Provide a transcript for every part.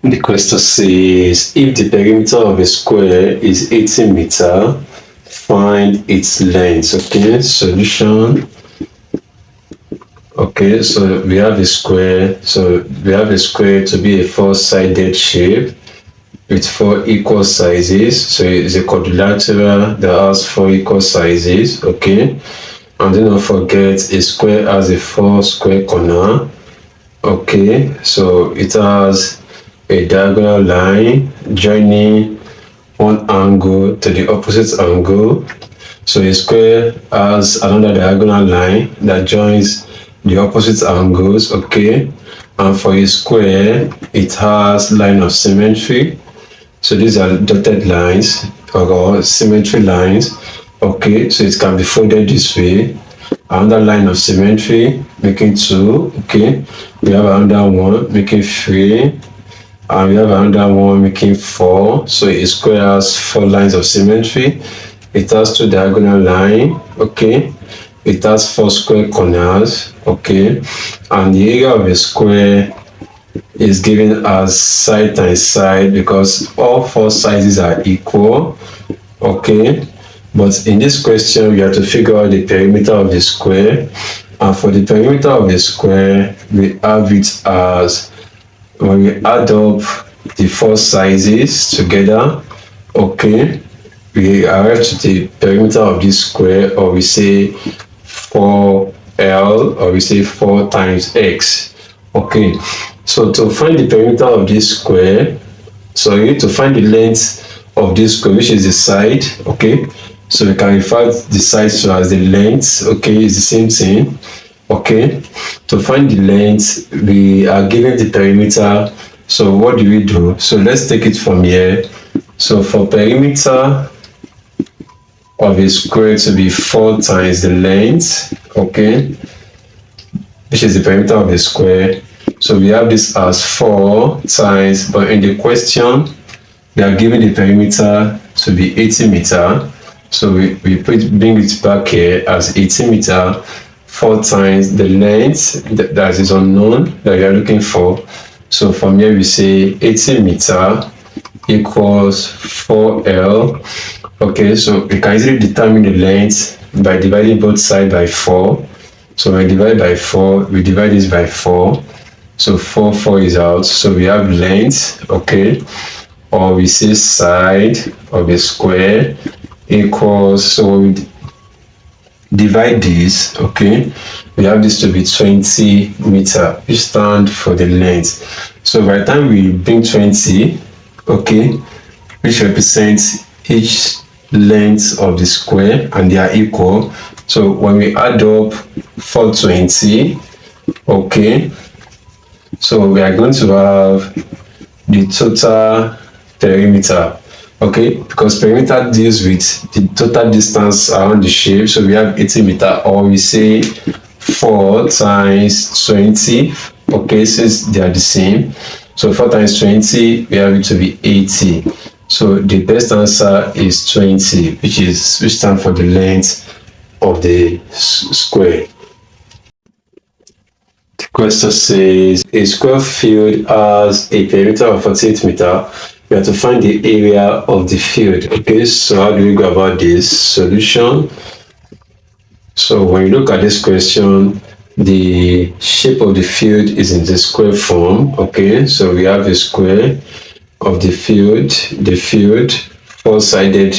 The question says, if the perimeter of a square is 80 meters, find its length. Okay, solution. Okay, so we have a square. So we have a square to be a four-sided shape with four equal sizes. So it's a quadrilateral that has four equal sizes. Okay, and do not forget a square has a four square corner. Okay, so it has a diagonal line joining one angle to the opposite angle. So a square has another diagonal line that joins the opposite angles. Okay, and for a square it has line of symmetry. So these are dotted lines or symmetry lines. Okay, so it can be folded this way. Another line of symmetry making 2. Okay, we have another one making 3, and we have another one making 4. So a square has 4 lines of symmetry. It has 2 diagonal lines. Okay, it has 4 square corners. Okay, and the area of a square is given as side times side because all 4 sizes are equal. Okay, but in this question we have to figure out the perimeter of the square, and for the perimeter of the square we have it as, when we add up the 4 sizes together, okay, we arrive to the perimeter of this square, or we say 4L, or we say 4 times x. Okay, so to find the perimeter of this square, so you need to find the length of this square, which is the side. Okay, so we can refer the sides to as the length. Okay, it's the same thing. Okay, to find the length we are given the perimeter. So what do we do? So let's take it from here. So for perimeter of a square to be 4 times the length, okay, which is the perimeter of a square, so we have this as 4 times, but in the question we are given the perimeter to be 80 meters. So we bring it back here as 80 meters, 4 times the length that is unknown that we are looking for. So from here we say 80 meters equals 4L. Okay, so we can easily determine the length by dividing both sides by 4. So when we divide by 4, we divide this by 4. So 4 is out. So we have length, okay, or we say side of a square equals, so we divide this, okay, we have this to be 20 meters, which stand for the length. So by the time we bring 20, okay, which represents each length of the square, and they are equal. So when we add up 420, okay, so we are going to have the total perimeter. Okay, because perimeter deals with the total distance around the shape. So we have 80 meters, or we say 4 times 20. Okay, since they are the same, so 4 times 20, we have it to be 80. So the best answer is 20, which stands for the length of the square. The question says, a square field has a perimeter of 48 meters. We have to find the area of the field. Okay, so how do we go about this? Solution. So when you look at this question, the shape of the field is in the square form. Okay, so we have a square of the field, four-sided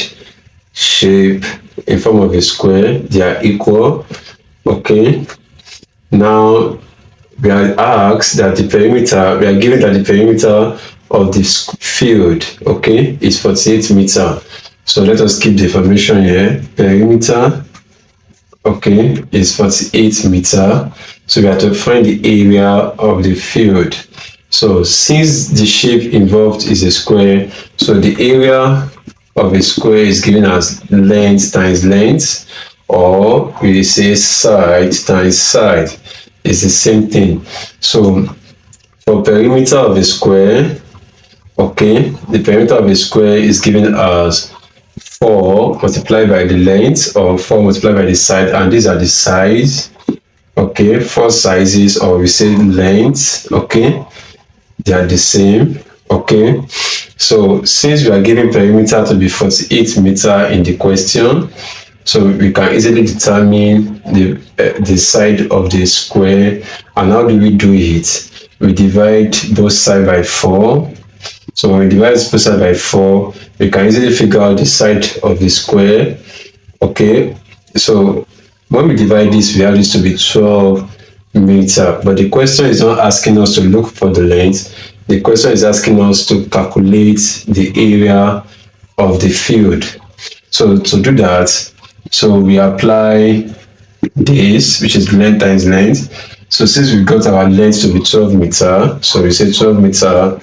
shape in form of a square. They are equal. Okay, now we are asked that the perimeter, we are given that the perimeter of this field, okay, is 48 meters. So let us keep the information here. Perimeter, okay, is 48 meters. So we have to find the area of the field. So since the shape involved is a square, so the area of a square is given as length times length, or we say side times side. It's the same thing. So for perimeter of a square, okay, the perimeter of a square is given as 4 multiplied by the length, or 4 multiplied by the side, and these are the sides. Okay, 4 sizes, or we say length. Okay, they are the same. Okay, so since we are given perimeter to be 48 meter in the question, so we can easily determine the side of the square. And how do we do it? We divide both sides by 4. So when we divide both sides by 4, we can easily figure out the side of the square. Okay, so when we divide this, we have this to be 12 meter. But the question is not asking us to look for the length. The question is asking us to calculate the area of the field. So to do that, so we apply this, which is length times length. So since we got our length to be 12 meter, so we say 12 meter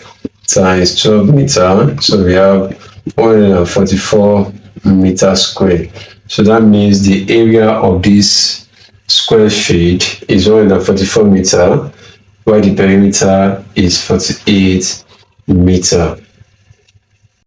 times 12 meter, so we have 144 meter square. So that means the area of this square feet is 144 meter, while the perimeter is 48 meter.